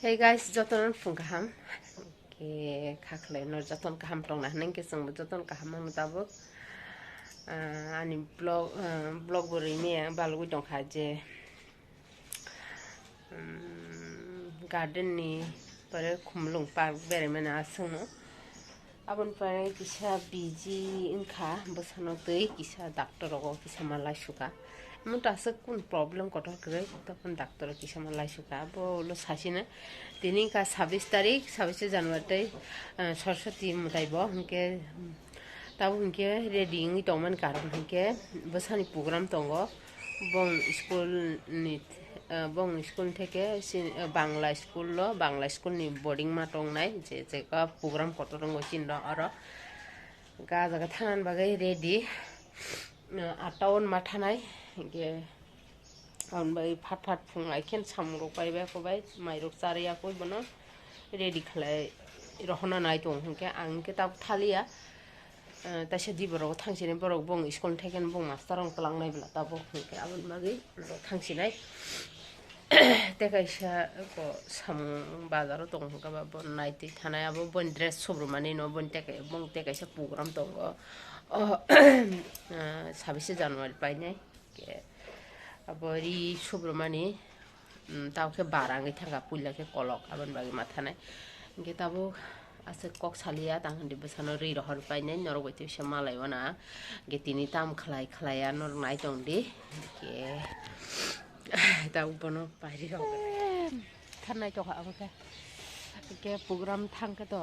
Hey guys, jotonan phung kaham. Ke khakle no joton kaham tong na neng ke song joton kaham mang tabuk. Ani blog bori ni balugui dong kha je garden ni pare khumlung park bere mena asung no. Abon pare kisa biji inkha bosano tei kisa doctor rogo kisa malai suka. Muta asa kun problem kotor kre tokon doctor kisa malai suka bo lo sasina tini ka 26 tarik 26 January Saraswati mutai bo hingke tabu hingke reading tongman karon hingke bosani program tongo bong school থেকে Bangla school ni boarding ma tongnai je ka program kotor ngo chinro aro ga jaga thanan bagai ready 8 on ma thanai ge on bai phat phungai khen samrok baiba kobai mairok charia koi bono ready khlai rohona nai tong hingke angke tab thalia taisa di borok thangsini borok bong school theken bong master rong tlangnai bla tabo hingke abon bagai thangsinai tekaisa ko sam bazar tong ka ba bon naiti thanai abo bon dress sobrumani no bon tekaisa program tongo 26 January painai ke abori sobrumani tawke barangi thanga puila ke kolok abon bagi mathanai ke tabo ase kok salia tangdi besano ri rohor painai norogoti se malai wana ge tini tam khlai nor nai tongdi ke tau bono pari rong thanai to amke ke program thangke to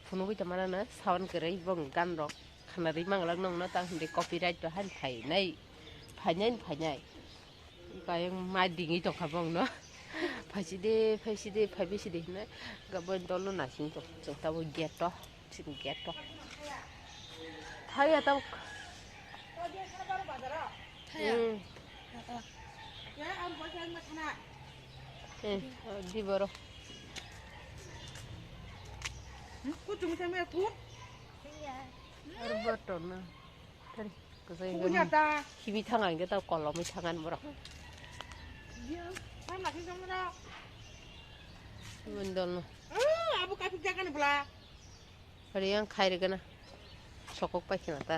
phunugui tamara na sound kerei bong gan rok khanari manglang nong na tang de copyright to han phainai kayang madingi to khabong no phaiside phaibiside na gabon dolo nasing to jota bo get to thaya ta di boro kucing sama kut beton na tadi punya ta himi tangan kita kolom tangan boro mana sih sama mendol abu kapi jangan belah hari yang khair gana sokok paikina ta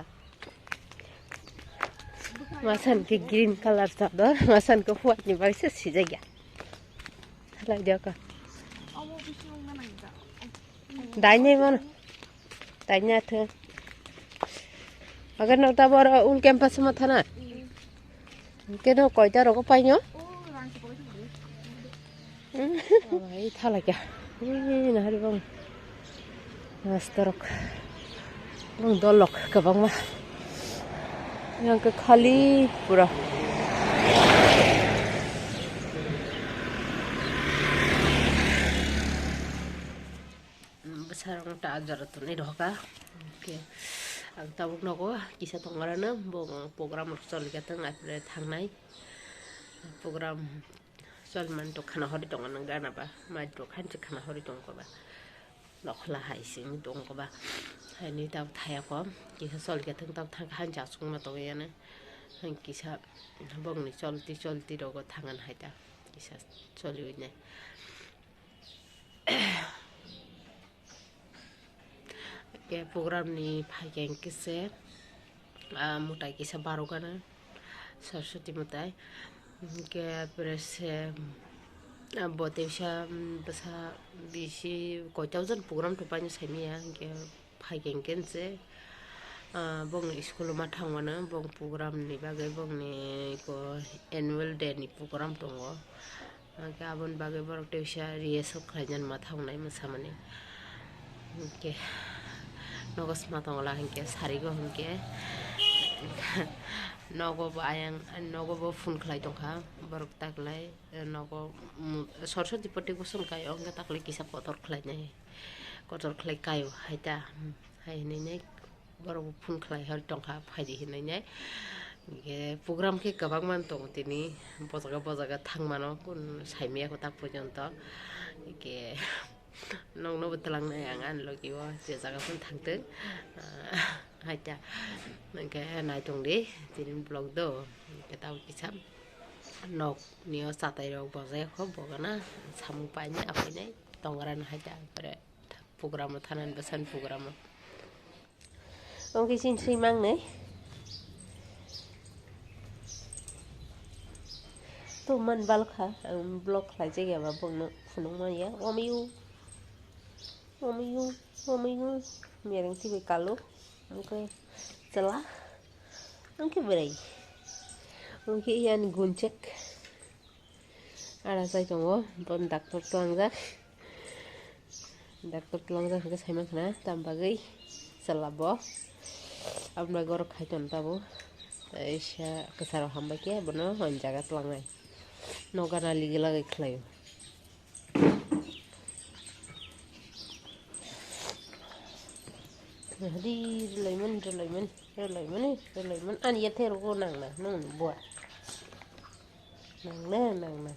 masan ke green color sador masan ke fuat ni baise sijaya hala jaka dainya mana dainya the agar nak tabor ul campus ma thana ke no koita ro ko painyo ai thala kya na hari bang mastorok bang dolok ka bang ma yang ke khali pura besarong ta ajarat ni roka ke ang tabuk nako kisa tongarana bong program sol gatang apre thangnai program sol man to khana hori tongan gana ba mai to khan che khana hori tong ko ba lokhla haising tong ko ba hani tab thaya ko kisa sol gatang tab thang khan ja sung ma to yana han kisa bong ni cholti rogo thangan haita kisa choli ne ke program ni phaiken kise mutai kisa 12 gana Saraswati mutai ke prese botesha basa bisi koitauzan program to pani saimia ke phaiken kense bong school ma thangwana bong program ni bagai bong ni ko annual day ni program tongo ke abon bagai borok tesha rehearsal khlaijan ma thangnai mosamani ke nogos matongla hingke sarigo hingke nogo bo phun khlai tongkha borok taklai nogo Saraswati pati boson kai ongga taklai kisa kotor khlai kayo haita haini nei borok phun khlai har tongkha phaidi hinai nei ge program ke kabang man tong tini bojaga thangmano kun saimia ko tak porjonto ge nong no betlang na yang an logi wa je jaga pun thangte haita nangke nai tong de tin blog do ke tau kisam nok niyo satai rok bozai kho bogana samu paine apainai tongran haja bare program thanan besan program ongki sin sri mang nei to man bal kha block khai jega ba bongno phunung ma ya omiyu mereng ti kalu ongke celah ongke berai ongke yan guncek ada sai tongo bon doktor tuangjak ke saima khana tambagai celabo amna gor khaiton tabo aisha kesaro hamba ke bono hon jaga tlangai nogana ligila gai khlayo di relaiman an ya thero ko nang na non bua nang na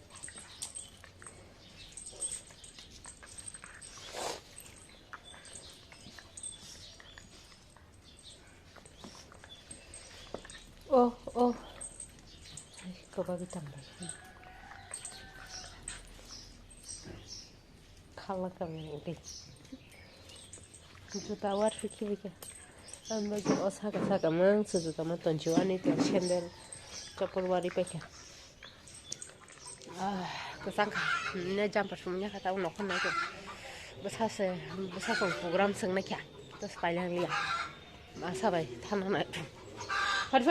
oh coba kita kalah kami ini juta war fikir bagi osaka mang sejuta mah tonjuan itu sandal chapel wari peka kesangka ini jam persumnya kata unok kan itu besar program sengna kya terus payah lihat masa baik tanah nak Far.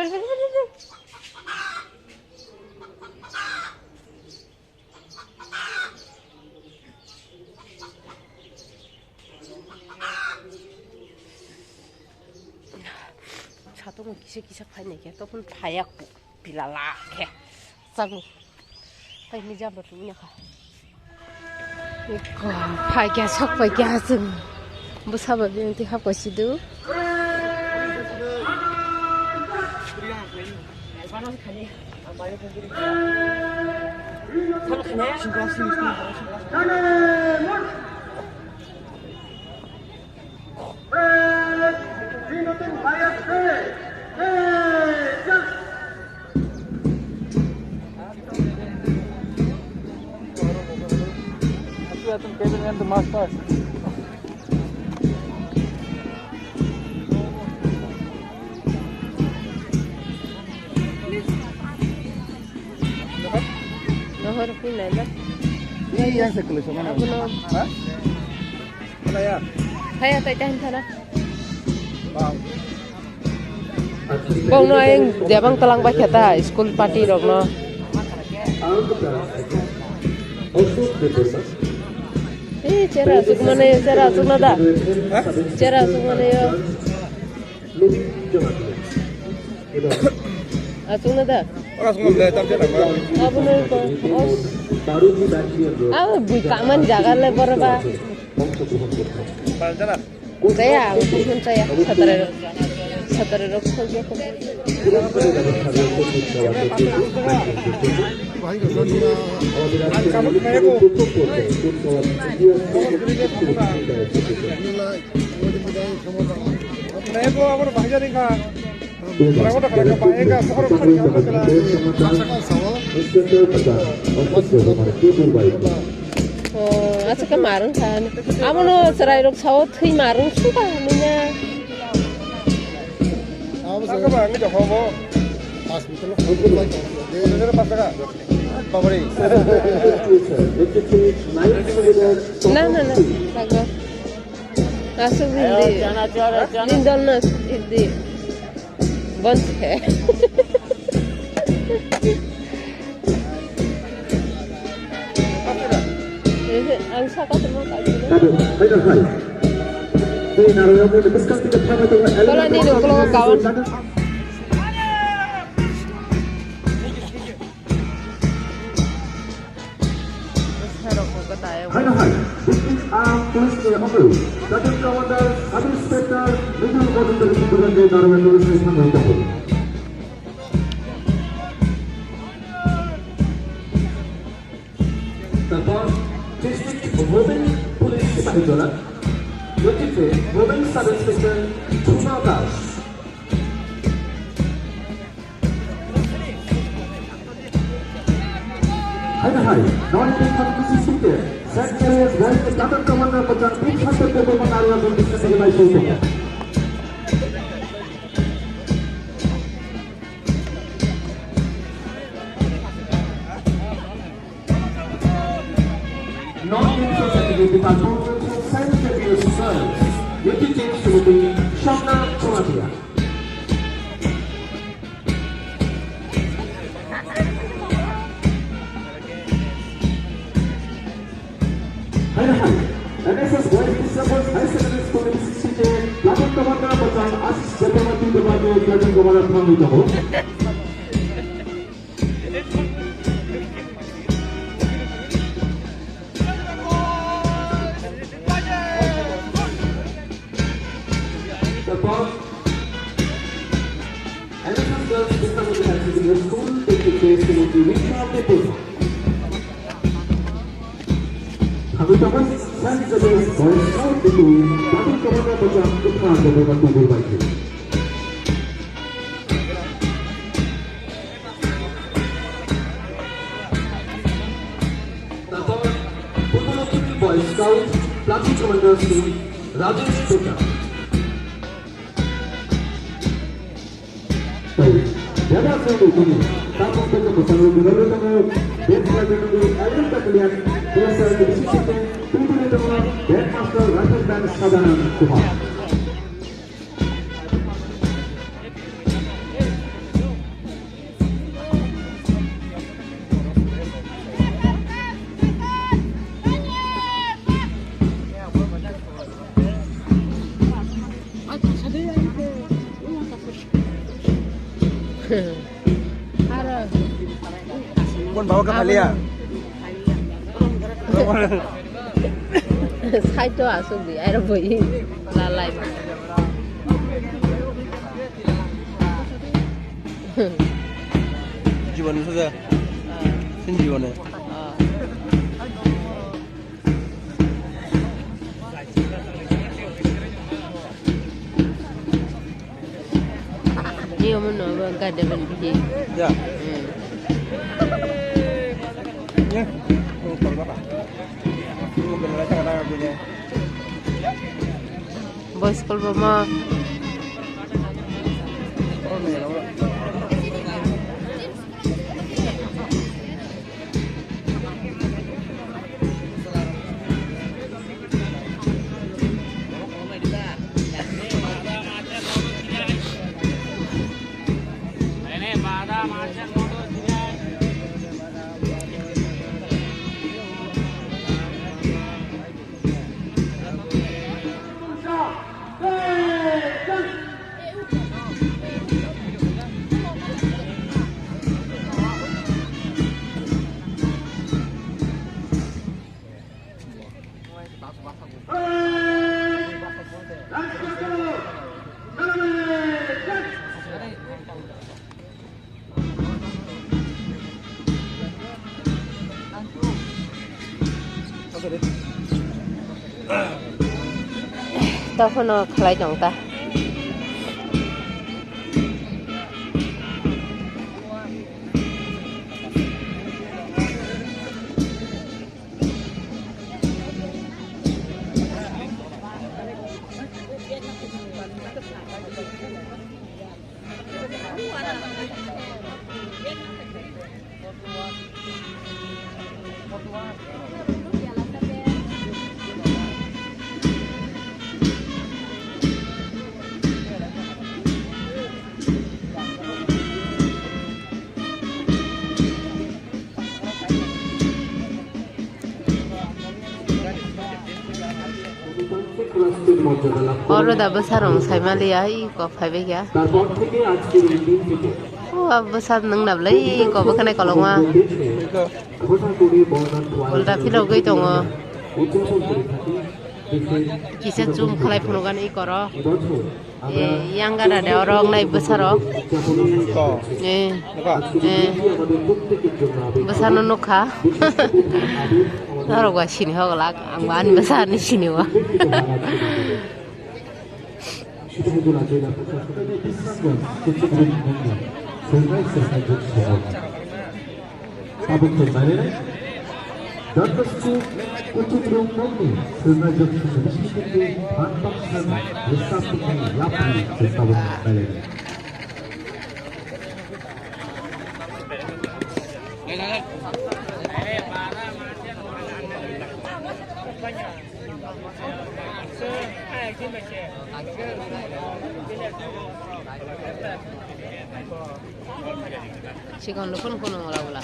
자동은 기색판 얘기야. 또 분 파약고 빌라라 해. 쌍. 빨리 잡아 주냐. 이거 파야 석파야 좀 무사바 비행기 하고 시도. Nomor pin ada. Iya sekali sama. Aku no. Hah? Mana ya? Saya tak tahan sana. Bong no yang jabang telang baca ta school party rok no. Cara asuk mana ya? Cara asuk nada. Cara asuk mana ya? Asuk nada. Orang semua belajar tapi apa? Apa nih kok? Bui kaman jangan lebar ba. Belajar. Saya, pun saya satara rok saja. Kamu kaya ko. Kaya ko amar bhaja ringa. Orang udah kerja paega, sekarang kerja apa Oh, asal kemarin kan, amono serai rok sawo thui marung suka ninya. Apa bang, ini jauh kok. Bener pas ka? Babari. Nah, bagus. Asal ini, indonesian ini, bons है. Ang saka semua kali. Kalau ini kalau kawan. Moving police Sahijola, Yotife, moving sub-inspector Tuna Das. Hai, non-defensive system. Secretary is going to Captain Commander Pajan, each hunter to Command Area will be sent by shooting. Non-defensive activity control to simultaneous service. Duty teams to be Shopna Chomatia. NSS Boys Disciples High Secondary School Institute, Captain Commander Pajan, Assist General Commander, Captain Commander Pamitaho. NSS Girls Disciples High Secondary School, taking place in the week of the day. Kami dapat saya jadi boys scout itu, tapi kemana macam kita dengan tubuh baik. Tahu, Putuluki Boy Scout, Platoon Commander Sri Rajesh Putta. Baik, jadi apa yang ini? Tamu kita bersama dengan tamu, biasa dengan ayam kalian. Biasa di sisi tujuh dengan Bandmaster Rifle Band Sadana Kumar. Pun bawa ke Malia. Sai cho asuk di air boy lalai. Jiwan saja. Sin jiwan. Ni omo no ga devel bi. Ya. Ya. Mau apa? Mau benar cara punya. Boys school mama. Oh, nih, তখনও খেলাই জংতা Oro da besar orang saya malia i kok five ya. Oh besar neng nablai kok bukan ai kolong ah. Ulda filo gay tongo. Kisah zoom kalai penugan i koro. Yang gak ada orang naik besar oh. Besar nunukha. Taruh gua sini ho galak, angwan besar ni sini wah. Sabuk Dr. Kucing Murni sengaja menunjukkan antasan lestari yapi setahun kembali. Sigon lu pun kuno mula-mula.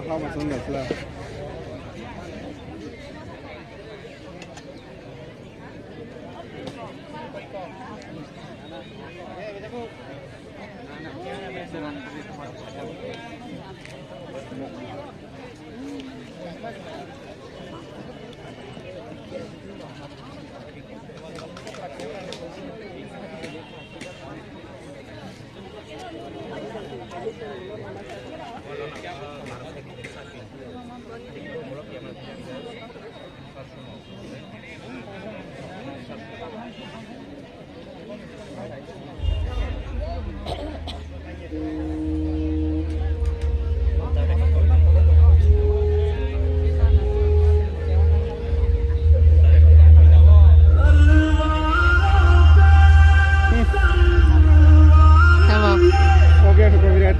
เข้ามาสนุกเลย Tamam. Oke, cukup lihat.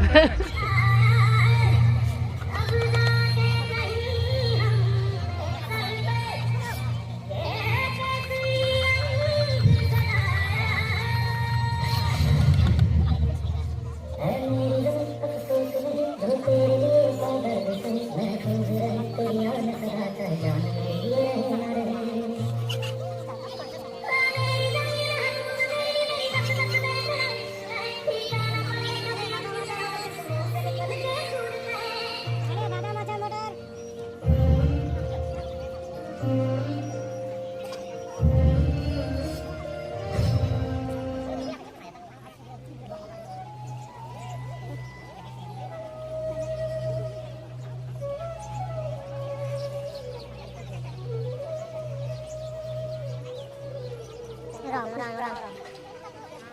Orang.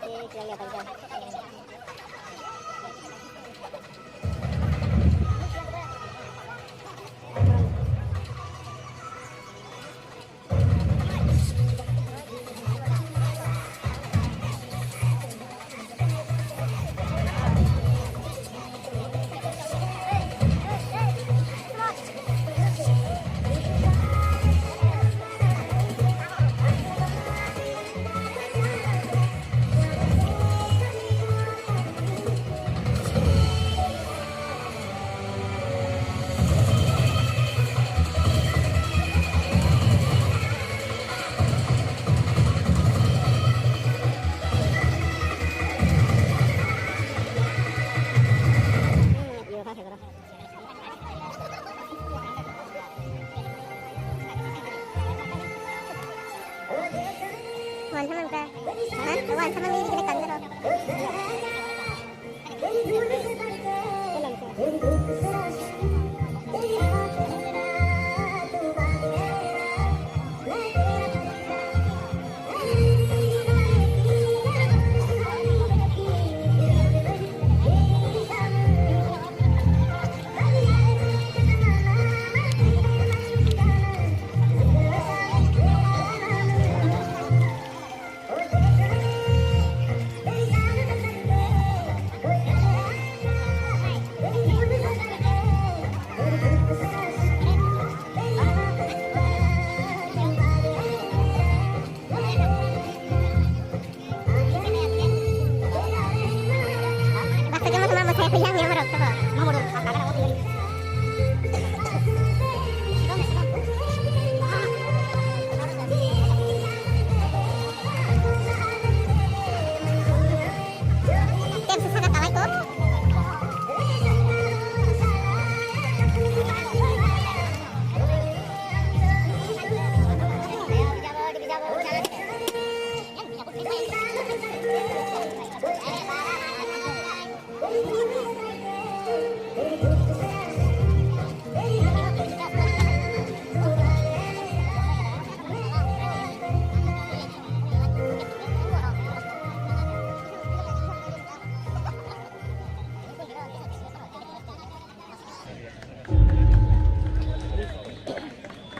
Kita lihat aja.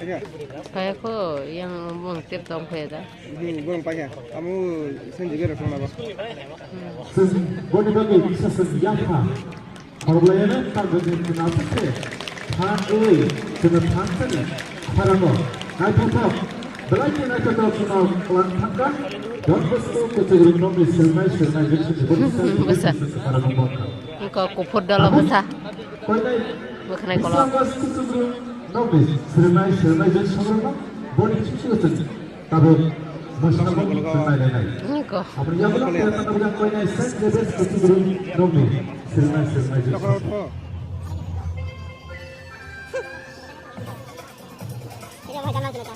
Pakai. Payako yang bung tip dong payada. Belum pakai. Kamu sendiri resmi apa? Boni bagi bisa senjata. Kalau boleh tak bagi kenapa sih? Hanoi dengan Hansen, Harango, Naipotop, belajar Naipotop kenal kelantangkan. Dan bestu kategori nomor semai jadi Besar. Engkau kupur dalam besar. Bukan kalau. nomor semai jadi sebelumnya boleh susun. Tapi masih semai lain. Engkau. Apa yang belum kita tahu yang kau ini senjata kategori nomor semai jadi. Kalau Tidak mau jalan dulu.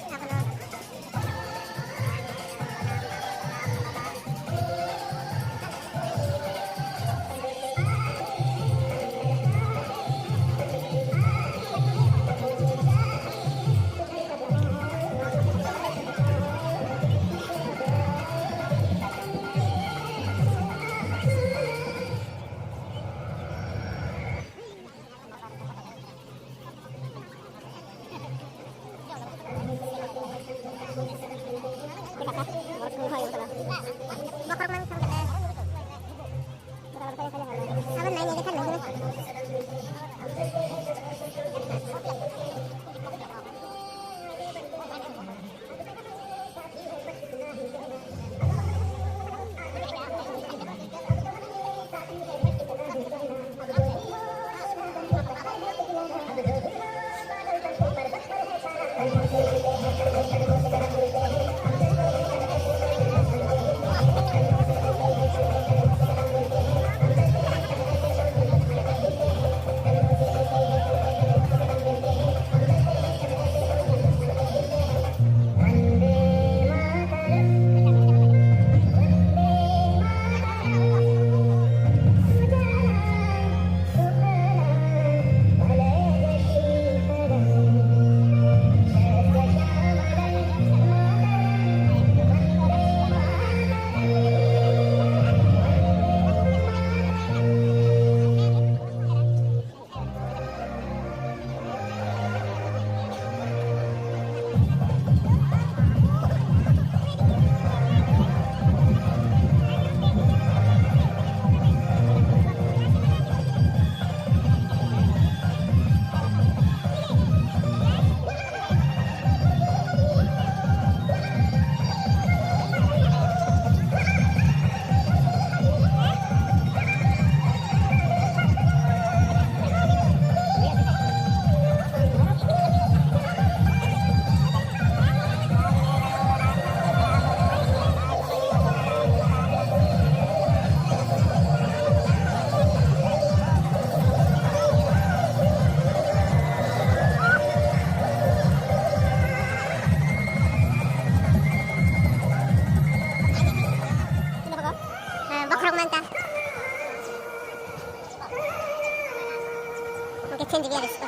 change gear इसको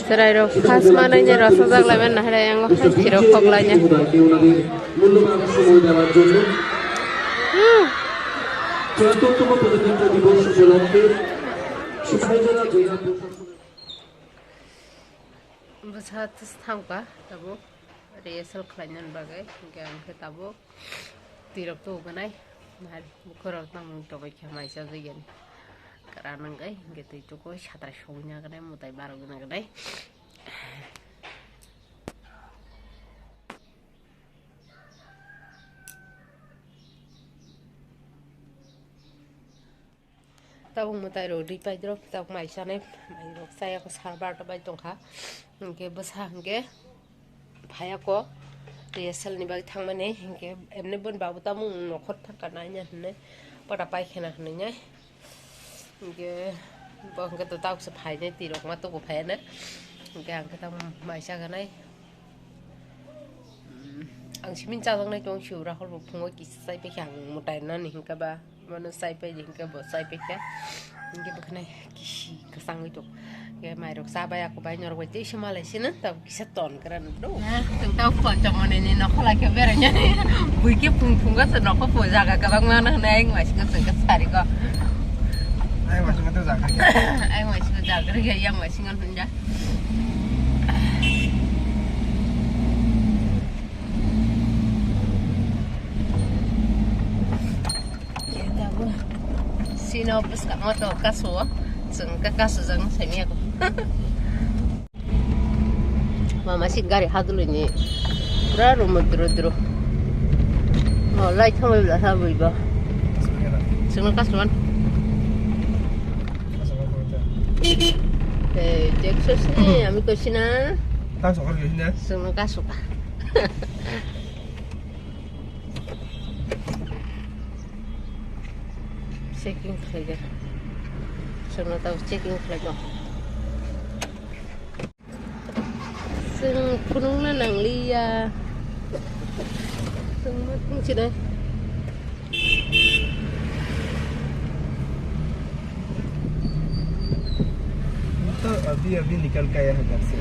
Serai khas mananya rasa zaglamen nah ada yang khas kira khoglanya besar tangka tabu rehearsal khlainan bagai angke tabu tirok tu ganai nah bukorok nang tobai khamai sa jigen karanang gai gitu itu kok satra shownya kadai mutai baru guna kadai tabung mutai ro ripai drop tabung mai sane mai ro saya ko sarbar to bai tongkha ke basa ke bhaya ko rehearsal ni bag thangmane ke emne bon babu tamung nokhot thakana nya ne pada pai khena hne nya Oke, Bông cái tao sẽ phải này tì độc mà tôi cũng phải nữa cái ăn cái tao mày sao cái này ăn chỉ mình chào thằng này trong chiều ra họ buộc phun cái sai bị hàng một đại nó hình cái ba mà nó sai bị hình cái bộ sai bị cái bữa này cái sang itu cái mày được sao bây aku bayar orang itu cuma lesin tao kisah ton keren tuh từng tao phun trong này nó không lại cái vẻ này bùi cái phun cái sự nó có phun ra cái băng nó này ngoài cái sự cái sari có Ai masih nggak tahu zakar. ai ngoài sự ra cái yang ngoài singan pun dah Sino bus kat motor kasur, seng ke kasur seng semi aku. Mama sih gari hadul ini, berapa rumah dulu. Oh, lai kamu belah sama ibu. Seng kasuran. Texas ni, kami ke sini. Tahu soal di sini. Seng kasur. Checking flag. Seno tahu checking flag. Seng punung na nang liya. Seng matung sini. तो अभी निकल के आया है घर से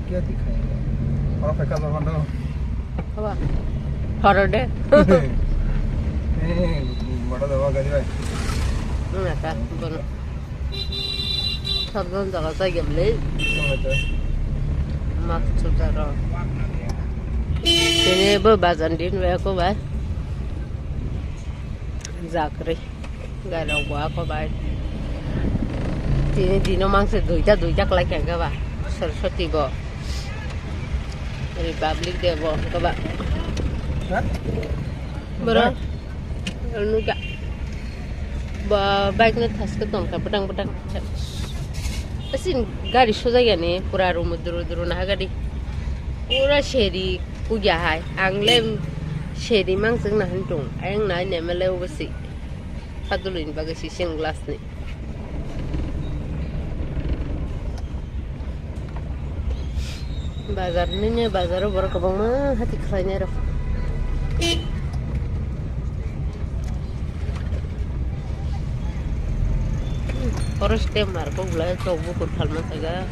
क्या दिखाएगा और फेंका तो बंदो Apa? Horor deh. बड़ा दवा कर रहा है Enggak kan? Bener. Sabun tak saya beli. Maksud saya. Ini berbazan din aku bay. Zakri. Gak ada gua aku bay. Ini dino mangsa dujak lagi enggak ba? Saraswati go. Republic Day bo các bạn. Bro. Anu gak. Baik na thas ka tom ka pedang. Asin gari soja gani pura rumudru na gari. Pura sheri kuya hai. Anglem sheri mang sing na hantung. Ayang na ne melew besi. Padulin bagai sising glass ni. Bazar ni bazar baru kabang mah hati keranya raf. Harus temar kau belai coba kurang masaga.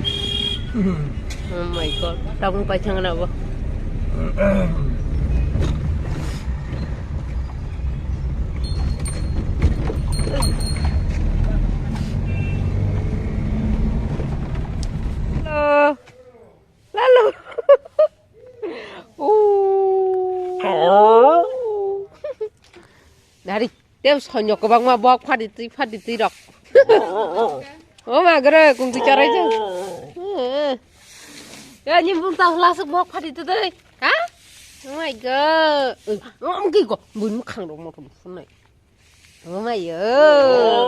Oh my god, tamu pacangan apa? Lalu. Dari dia sonyo ke bang mah bawa paditi dok. Oh mah gara kung bicara aja. Ya nyimpung tahu langsung bawa paditi deh. Hah? Oh my god. Mungkin kok bun kang dong mau telepon nih. Oh my god.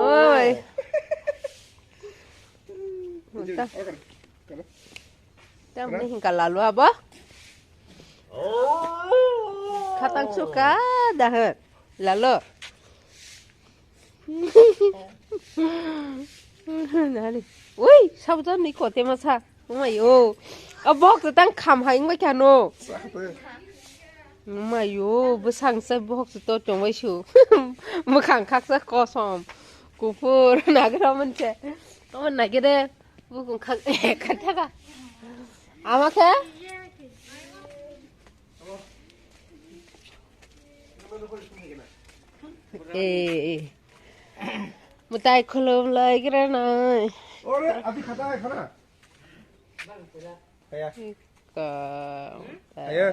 Oi. Mantap. Yang ini hingga lalu apa? Katang suka dah. Lalu. Nari. Woi, sahabat ni kau tema sah. Oh my god. Abok tu tang kam hai ngai kano. Oh my god, besang se bok tu to chong wai shu. Mukang kak se kosom. Kupur nak ramen ce. Oh nak kira. Bukan kata ka. Ama ke? Mutai kolom lagi kira na. और अभी खाता है खाना आया आया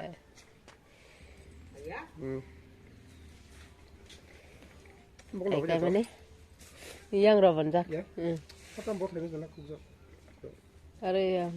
Kayak mana? Yang rawan dah. Ya. Kata bot lagi galak kuzo. Ada yang